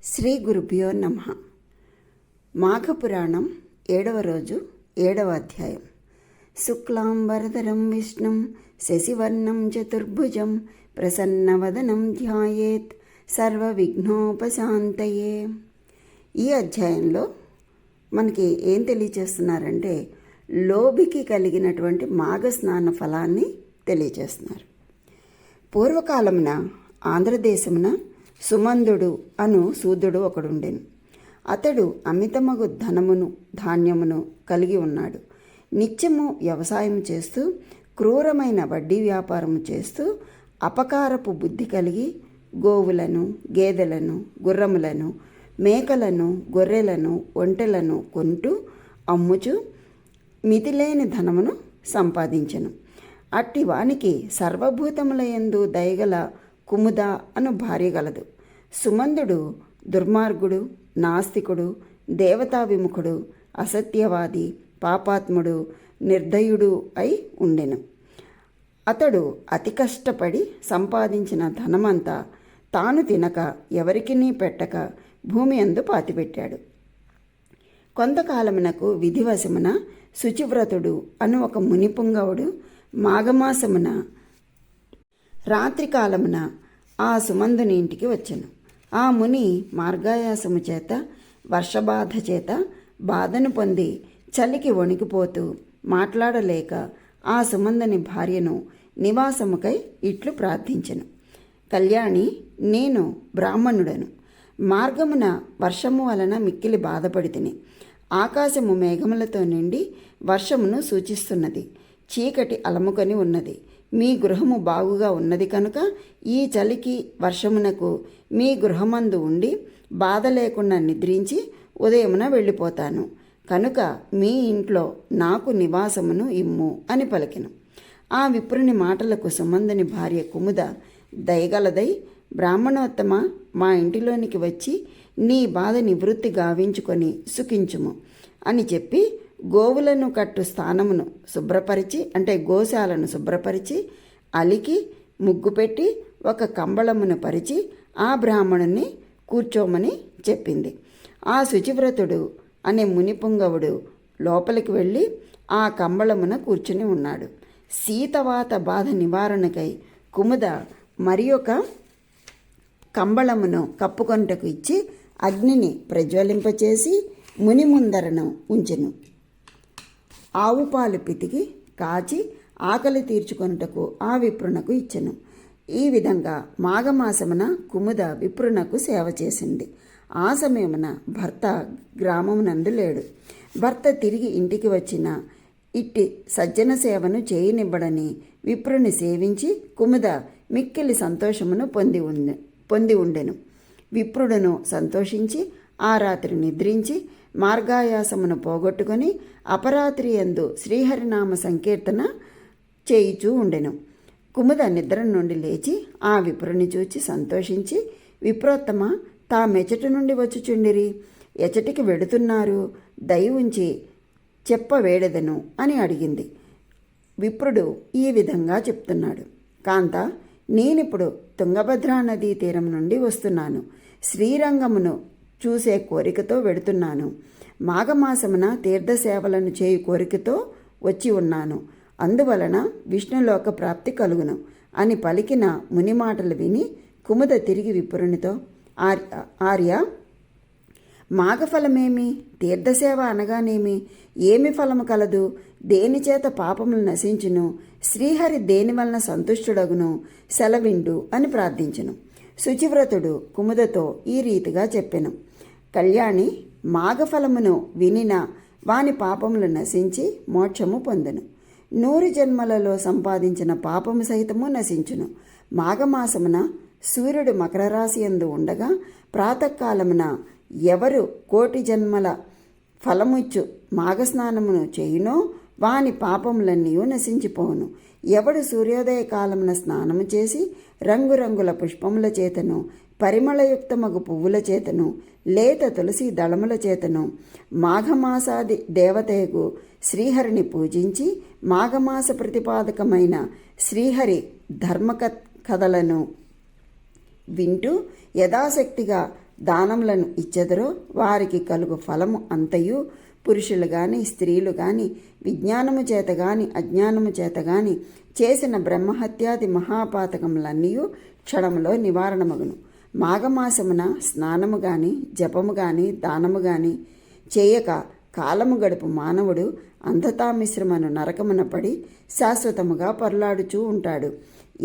శ్రీ గురుభ్యో నమః. మాఘపురాణం 7వ రోజు 7వ అధ్యాయం. శుక్లాంబరధరం విష్ణుం శశివర్ణం చతుర్భుజం ప్రసన్నవదనం ధ్యాయేత్ సర్వవిఘ్నోపశాంతయే. ఈ అధ్యాయంలో మనకి ఏం తెలియచేస్తున్నారంటే లోభికి కలిగినటువంటి మాఘ స్నాన ఫలాన్ని తెలియచేస్తున్నారు. పూర్వకాలమున ఆంధ్రదేశమున సుమందుడు అను శూద్రుడు ఒకడుండెను. అతడు అమితమగు ధనమును ధాన్యమును కలిగి ఉన్నాడు. నిత్యము వ్యవసాయం చేస్తూ క్రూరమైన వడ్డీ వ్యాపారము చేస్తూ అపకారపు బుద్ధి కలిగి గోవులను, గేదెలను, గుర్రములను, మేకలను, గొర్రెలను, ఒంటెలను కొంటూ అమ్ముచు మితిలేని ధనమును సంపాదించెను. అట్టి వానికి సర్వభూతములయందు దయగల కుముద అను భార్య గలదు. సుమందుడు దుర్మార్గుడు, నాస్తికుడు, దేవతా విముఖుడు, అసత్యవాది, పాపాత్ముడు, నిర్దయుడు అయి ఉండెను. అతడు అతి కష్టపడి సంపాదించిన ధనమంతా తాను తినక ఎవరికినీ పెట్టక భూమి యందు పాతిపెట్టాడు. కొంతకాలమునకు విధివశమున శుచివ్రతుడు అను ఒక మునిపుంగవుడు మాఘమాసమున రాత్రికాలమున ఆ సుమందుని ఇంటికి వచ్చెను. ఆ ముని మార్గాయాసము చేత వర్షబాధ చేత బాధను పొంది చలికి వణికిపోతూ మాట్లాడలేక ఆ సుమందుని భార్యను నివాసముకై ఇట్లు ప్రార్థించెను. కళ్యాణి, నేను బ్రాహ్మణుడను. మార్గమున వర్షము వలన మిక్కిలి బాధపడితిని. ఆకాశము మేఘములతో నిండి వర్షమును సూచిస్తున్నది. చీకటి అలముకొని ఉన్నది. మీ గృహము బాగుగా ఉన్నది కనుక ఈ చలికి వర్షమునకు మీ గృహమందు ఉండి బాధ లేకుండా నిద్రించి ఉదయమున వెళ్ళిపోతాను. కనుక మీ ఇంట్లో నాకు నివాసమును ఇమ్ము అని పలికెను. ఆ విప్రుని మాటలకు సుమందుని భార్య కుముద దయగలదై, బ్రాహ్మణోత్తమ, మా ఇంటిలోనికి వచ్చి నీ బాధ నివృత్తి గావించుకొని సుఖించుము అని చెప్పి గోవులను కట్టు స్థానమును శుభ్రపరిచి, అంటే గోశాలను శుభ్రపరిచి అలికి ముగ్గు పెట్టి ఒక కంబళమును పరిచి ఆ బ్రాహ్మణుని కూర్చోమని చెప్పింది. ఆ శుచివ్రతుడు అనే మునిపుంగవుడు లోపలికి వెళ్ళి ఆ కంబళమున కూర్చుని ఉన్నాడు. శీతవాత బాధ నివారణకై కుముద మరి ఒక కంబళమును కప్పుకొంటకు ఇచ్చి అగ్నిని ప్రజ్వలింపచేసి ముని ముందరను ఉంచెను. ఆవు పాలు పితికి కాచి ఆకలి తీర్చుకొనుటకు ఆ విప్రునకు ఇచ్చెను. ఈ విధంగా మాఘమాసమున కుముద విప్రునకు సేవ చేసింది. ఆ సమయమున భర్త గ్రామమునందు లేడు. భర్త తిరిగి ఇంటికి వచ్చిన ఇట్టి సజ్జన సేవను చేయనివ్వడని విప్రుని సేవించి కుముద మిక్కిలి సంతోషమును పొంది ఉండెను. విప్రుడును సంతోషించి ఆ రాత్రి నిద్రించి మార్గాయాసమును పోగొట్టుకొని అపరాత్రి యందు శ్రీహరినామ సంకీర్తన చేయుచూ ఉండెను. కుముద నిద్ర నుండి లేచి ఆ విప్రుని చూచి సంతోషించి, విప్రోత్తమ, తామెచటి నుండి వచ్చుచుండిరి, ఎచటికి వెడుతున్నారు, దయ ఉంచి చెప్పవేడెదను అని అడిగింది. విప్రుడు ఈ విధంగా చెప్తున్నాడు. కాంత, నేనిప్పుడు తుంగభద్రా నదీ తీరం నుండి వస్తున్నాను. శ్రీరంగమును చూసే కోరికతో వెడుతున్నాను. మాఘమాసమున తీర్థసేవలను చేయు కోరికతో వచ్చి ఉన్నాను. అందువలన విష్ణులోక ప్రాప్తి కలుగును అని పలికిన ముని మాటలు విని కుముద తిరిగి విప్రునితో, ఆర్య, మాఘఫలమేమి? తీర్థసేవ అనగానేమి? ఏమి ఫలము కలదు? దేనిచేత పాపములు నశించును? శ్రీహరి దేని వలన సంతుష్టుడగును? సెలవిండు అని ప్రార్థించెను. శుచివ్రతుడు కుముదతో ఈ రీతిగా చెప్పెను. కళ్యాణి, మాఘఫలమును వినిన వాని పాపములు నశించి మోక్షము పొందును. 100 జన్మలలో సంపాదించిన పాపము సహితము నశించును. మాఘమాసమున సూర్యుడు మకర రాశి యందు ఉండగా ప్రాతకాలమున ఎవరు 1,000,000 జన్మల ఫలముచ్చు మాఘస్నానమును చేయునో వాని పాపములన్నీ నశించిపోవును. ఎవడు సూర్యోదయ కాలమున స్నానము చేసి రంగురంగుల పుష్పముల చేతను, పరిమళయుక్తమగు పువ్వుల చేతను, లేత తులసి దళముల చేతను మాఘమాసాది దేవతయగు శ్రీహరిని పూజించి మాఘమాస ప్రతిపాదకమైన శ్రీహరి ధర్మ కథలను వింటూ యథాశక్తిగా దానములను ఇచ్చెదరో వారికి కలుగు ఫలము అంతయు పురుషులు గాని స్త్రీలు గాని విజ్ఞానము చేత గాని అజ్ఞానము చేత గాని చేసిన బ్రహ్మహత్యాది మహాపాతకములన్నీ క్షణములో నివారణమగును. మాఘమాసమున స్నానము గాని జపము గాని దానము గాని చేయక కాలము గడుపు మానవుడు అంధతామిశ్రమను నరకమున పడి శాశ్వతముగా పరులాడుచూ ఉంటాడు.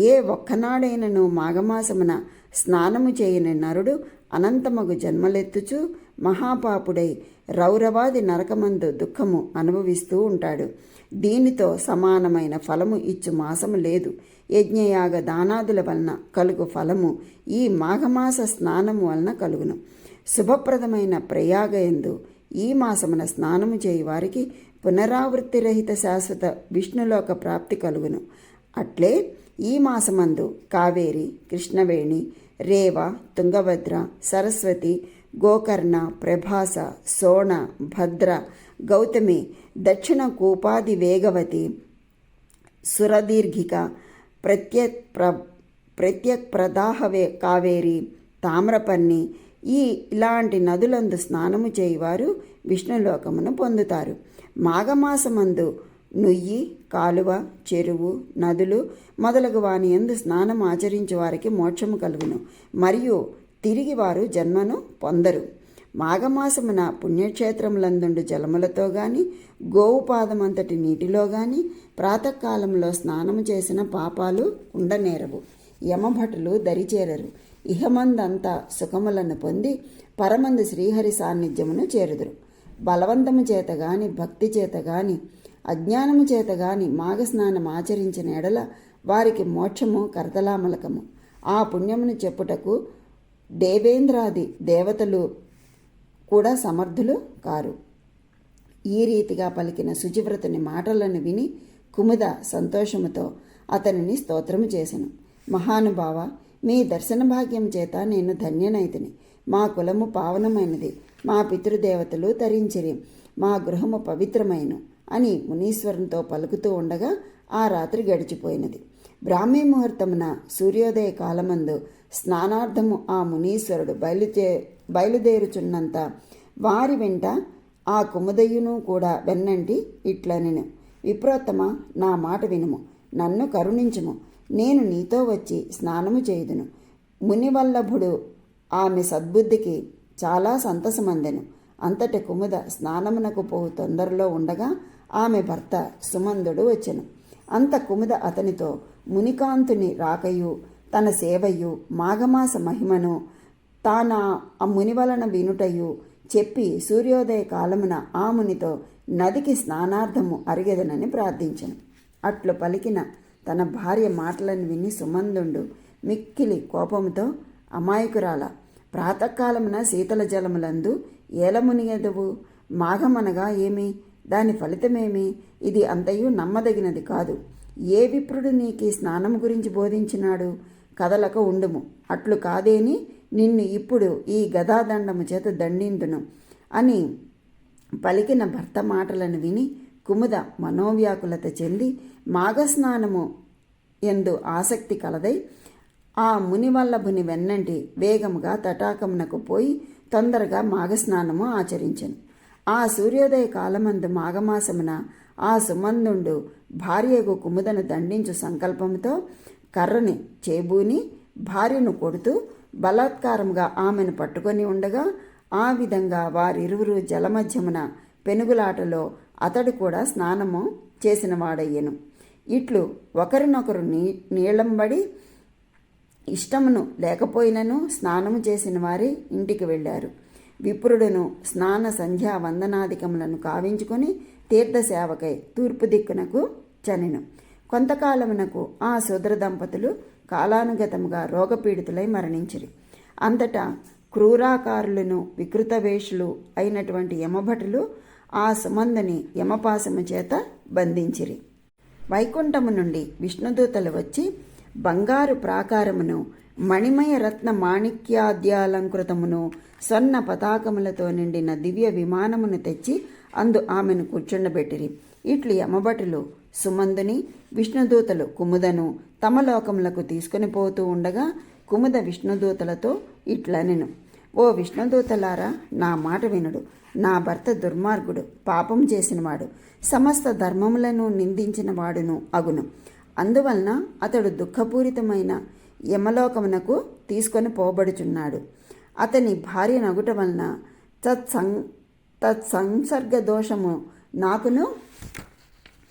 ఏ ఒక్కనాడైనను మాఘమాసమున స్నానము చేయని నరుడు అనంతమగు జన్మలెత్తుచూ మహాపాపుడై రౌరవాది నరకమందు దుఃఖము అనుభవిస్తూ ఉంటాడు. దీనితో సమానమైన ఫలము ఇచ్చు మాసము లేదు. యజ్ఞయాగ దానాదుల వలన కలుగు ఫలము ఈ మాఘమాస స్నానము వలన కలుగును. శుభప్రదమైన ప్రయాగయందు ఈ మాసమున స్నానము చేయి వారికి పునరావృత్తి రహిత శాశ్వత విష్ణులోక ప్రాప్తి కలుగును. అట్లే ఈ మాసమందు కావేరి, కృష్ణవేణి, రేవ, తుంగభద్ర, సరస్వతి, గోకర్ణ, ప్రభాస, సోణ, భద్ర, గౌతమి, దక్షిణ కూపాది వేగవతి, సురదీర్ఘిక, ప్రత్యక్ కావేరి, తామ్రపర్ణి ఇలాంటి నదులందు స్నానము చేయువారు విష్ణులోకమును పొందుతారు. మాఘమాసమందు నుయ్యి, కాలువ, చెరువు, నదులు మొదలగు వాని యందు స్నానం ఆచరించే వారికి మోక్షము కలుగును. మరియు తిరిగి వారు జన్మను పొందరు. మాఘమాసమున పుణ్యక్షేత్రములందుండు జలములతో గాని గోవు పాదమంతటి నీటిలో గాని ప్రాతకాలంలో స్నానము చేసిన పాపాలు ఉండనేరవు. యమభటులు దరిచేరరు. ఇహమందంతా సుఖములను పొంది పరమందు శ్రీహరి సాన్నిధ్యమును చేరుదురు. బలవంతము చేత గాని భక్తి చేత గాని అజ్ఞానము చేత గాని మాఘస్నానం ఆచరించిన ఎడల వారికి మోక్షము కరతలామలకము. ఆ పుణ్యమును చెప్పుటకు దేవేంద్రాది దేవతలు కూడా సమర్థులు కారు. ఈ రీతిగా పలికిన శుచివ్రతుని మాటలను విని కుముద సంతోషముతో అతనిని స్తోత్రము చేసెను. మహానుభావ, మీ దర్శన భాగ్యం చేత నేను ధన్యనైతిని. మా కులము పావనమైనది, మా పితృదేవతలు తరించిరి, మా గృహము పవిత్రమైన అని మునీశ్వరునితో పలుకుతూ ఉండగా ఆ రాత్రి గడిచిపోయినది. బ్రాహ్మీ ముహూర్తమున సూర్యోదయ కాలమందు స్నానార్థము ఆ మునీశ్వరుడు బయలుదేరుచున్నంత వారి వెంట ఆ కుముదయ్యును కూడా వెన్నంటి ఇట్లనెను. విప్రోత్తమ, నా మాట వినుము, నన్ను కరుణించుము. నేను నీతో వచ్చి స్నానము చేయుదును. మునివల్లభుడు ఆమె సద్బుద్ధికి చాలా సంతసమందెను. అంతట కుముద స్నానమునకు పోవు తొందరలో ఉండగా ఆమె భర్త సుమందుడు వచ్చెను. అంత కుముద అతనితో మునికాంతుని రాకయు తన సేవయు మాఘమాస మహిమను తాన ఆ ముని వలన వినుటయు చెప్పి సూర్యోదయ కాలమున ఆ మునితో నదికి స్నానార్థము అరిగెదనని ప్రార్థించెను. అట్లు పలికిన తన భార్య మాటలను విని సుమందుండు మిక్కిలి కోపముతో, అమాయకురాల, ప్రాతకాలమున శీతల జలములందు ఏలమునియదువు? మాఘమనగా ఏమి? దాని ఫలితమేమి? ఇది అంతయు నమ్మదగినది కాదు. ఏ విప్రుడు నీకు స్నానము గురించి బోధించినాడు? కదలక ఉండుము. అట్లు కాదేని నిన్ను ఇప్పుడు ఈ గదాదండము చేత దండిందును అని పలికిన భర్త మాటలను విని కుముద మనోవ్యాకులత చెంది మాఘస్నానము ఎందు ఆసక్తి కలదై ఆ మునివల్లభుని వెన్నంటి వేగముగా తటాకమునకు పోయి తొందరగా మాఘస్నానము ఆచరించెను. ఆ సూర్యోదయ కాలమందు మాఘమాసమున ఆ సుమందుండు భార్యకు కుముదను దండించు సంకల్పముతో కర్రని చేబూని భార్యను కొడుతూ బలాత్కారముగా ఆమెను పట్టుకొని ఉండగా ఆ విధంగా వారిరువురు జలమధ్యమున పెనుగులాటలో అతడు కూడా స్నానము చేసిన వాడయ్యెను. ఇట్లు ఒకరినొకరు నీళ్లంబడి ఇష్టమును లేకపోయినను స్నానము చేసిన వారి ఇంటికి వెళ్ళారు. విప్రుడును స్నాన సంధ్యా వందనాధికములను కావించుకొని తీర్థసేవకై తూర్పు దిక్కునకు చనెను. కొంతకాలమునకు ఆ శూద్ర దంపతులు కాలానుగతముగా రోగపీడితులై మరణించిరి. అంతటా క్రూరాకారులను వికృతవేషులు అయినటువంటి యమభటులు ఆ సుమందుని యమపాశము చేత బంధించిరి. వైకుంఠము నుండి విష్ణుదూతలు వచ్చి బంగారు ప్రాకారమును, మణిమయ రత్న మాణిక్యాద్యాలంకృతమును, స్వర్ణ పతాకములతో నిండిన దివ్య విమానమును తెచ్చి అందు ఆమెను కూర్చుండబెట్టిరి. ఇట్లు యమభటులు సుమందుని, విష్ణుదూతలు కుముదను తమ లోకములకు తీసుకుని పోతూ ఉండగా కుముద విష్ణుదూతలతో ఇట్లనెను: ఓ విష్ణుదూతలారా, నా మాట వినుడు. నా భర్త దుర్మార్గుడు, పాపం చేసినవాడు, సమస్త ధర్మములను నిందించిన వాడును అగును. అందువలన అతడు దుఃఖపూరితమైన యమలోకమునకు తీసుకొని పోబడుచున్నాడు. అతని భార్య నగుట వలన తత్సంసర్గ దోషము నాకును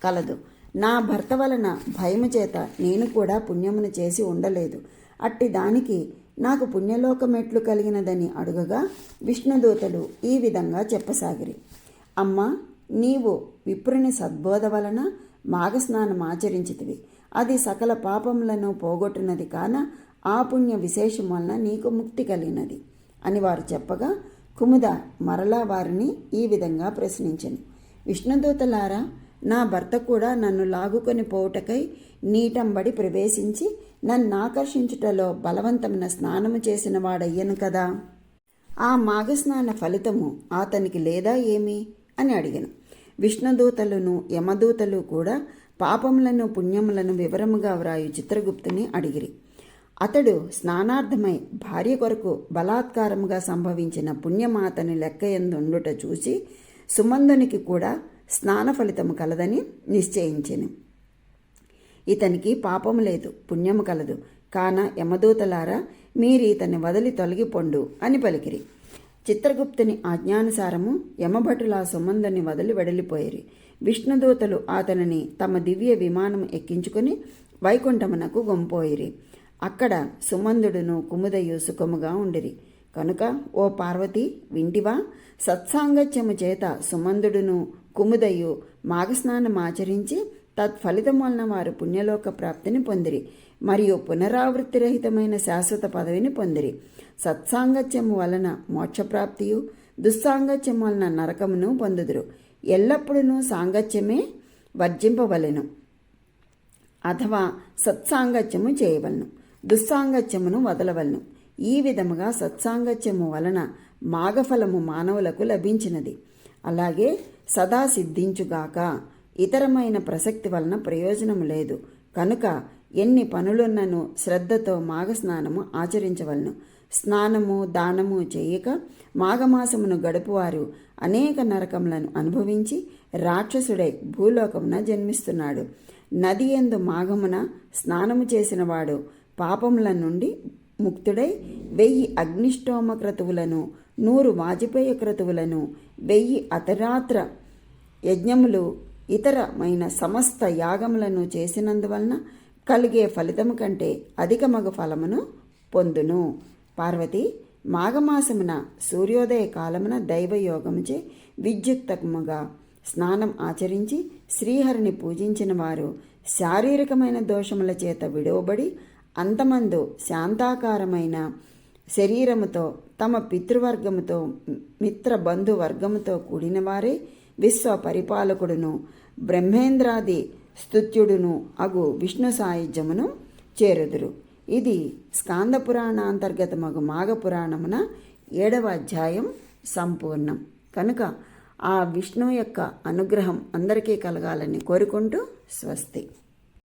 కలదు. నా భర్త వలన భయము చేత నేను కూడా పుణ్యమును చేసి ఉండలేదు. అట్టి దానికి నాకు పుణ్యలోకమెట్లు కలిగినదని అడుగగా విష్ణుదూతలు ఈ విధంగా చెప్పసాగిరి. అమ్మ, నీవు విప్రుని సద్బోధ వలన మాఘస్నానం ఆచరించితివి. అది సకల పాపములను పోగొట్టినది కాన ఆ పుణ్య విశేషం వలన నీకు ముక్తి కలిగినది అని వారు చెప్పగా కుముద మరలా వారిని ఈ విధంగా ప్రశ్నించెను. విష్ణుదూతలారా, నా భర్త కూడా నన్ను లాగుకొని పోవుటకై నీటంబడి ప్రవేశించి నన్ను ఆకర్షించుటలో బలవంతమైన స్నానము చేసిన వాడయ్యను కదా. ఆ మాఘస్నాన ఫలితము అతనికి లేదా ఏమి అని అడిగాను. విష్ణుదూతలను యమదూతలు కూడా పాపములను పుణ్యములను వివరముగా వ్రాయు చిత్రగుప్తుని అడిగిరి. అతడు స్నానార్థమై భార్య కొరకు బలాత్కారముగా సంభవించిన పుణ్యమాతని లెక్కయందుండుట చూసి సుమందునికి కూడా స్నాన ఫలితము కలదని నిశ్చయించెను. ఇతనికి పాపము లేదు, పుణ్యము కలదు. కాన యమదూతలారా, మీరు ఇతన్ని వదిలి తొలగిపొండు అని పలికిరి. చిత్రగుప్తుని ఆజ్ఞానుసారము యమభటుల సుమందుని వదిలి వెడలిపోయిరి. విష్ణుదూతలు అతనిని తమ దివ్య విమానం ఎక్కించుకుని వైకుంఠమునకు గొంపోయిరి. అక్కడ సుమందుడును కుముదయు సుఖముగా ఉండిరి. కనుక ఓ పార్వతి, వింటివా? సత్సాంగత్యము చేత సుమందుడును కుముదయు మాఘస్నానం ఆచరించి తత్ఫలితం వలన వారు పుణ్యలోక ప్రాప్తిని పొందిరి మరియు పునరావృత్తిరహితమైన శాశ్వత పదవిని పొందిరి. సత్సాంగత్యము వలన మోక్షప్రాప్తియు, దుస్సాంగత్యము వలన నరకమును పొందుదురు. ఎల్లప్పుడూ సాంగత్యమే వర్జింపవలెను అథవా సత్సాంగత్యము చేయవలను, దుస్సాంగత్యమును వదలవలను. ఈ విధముగా సత్సాంగత్యము వలన మాఘఫలము మానవులకు లభించినది. అలాగే సదా సిద్ధించుగాక. ఇతరమైన ప్రసక్తి వలన ప్రయోజనము లేదు. కనుక ఎన్ని పనులున్నను శ్రద్ధతో మాఘస్నానము ఆచరించవలను. స్నానము దానము చేయక మాఘమాసమును గడుపువారు అనేక నరకములను అనుభవించి రాక్షసుడై భూలోకమున జన్మిస్తున్నాడు. నది యందు మాఘమున స్నానము చేసినవాడు పాపముల నుండి ముక్తుడై 1000 అగ్నిష్టోమ క్రతువులను, 100 వాజపేయ క్రతువులను, 1000 అతరాత్ర యజ్ఞములు, ఇతరమైన సమస్త యాగములను చేసినందువలన కలిగే ఫలితము కంటే అధికమగు ఫలమును పొందును. పార్వతి, మాఘమాసమున సూర్యోదయ కాలమున దైవయోగముచే విద్యుక్తముగా స్నానం ఆచరించి శ్రీహరిని పూజించిన వారు శారీరకమైన దోషముల చేత విడవబడి అంతమందు శాంతాకారమైన శరీరముతో తమ పితృవర్గముతో మిత్ర బంధువర్గముతో కూడిన వారే విశ్వ పరిపాలకుడును బ్రహ్మేంద్రాది స్తుత్యుడును అగు విష్ణు సాయుధ్యమును చేరుదురు. ఇది స్కాంద పురాణాంతర్గతమగు మాఘపురాణమున 7వ అధ్యాయం సంపూర్ణం. కనుక ఆ విష్ణువు యొక్క అనుగ్రహం అందరికీ కలగాలని కోరుకుంటూ స్వస్తి.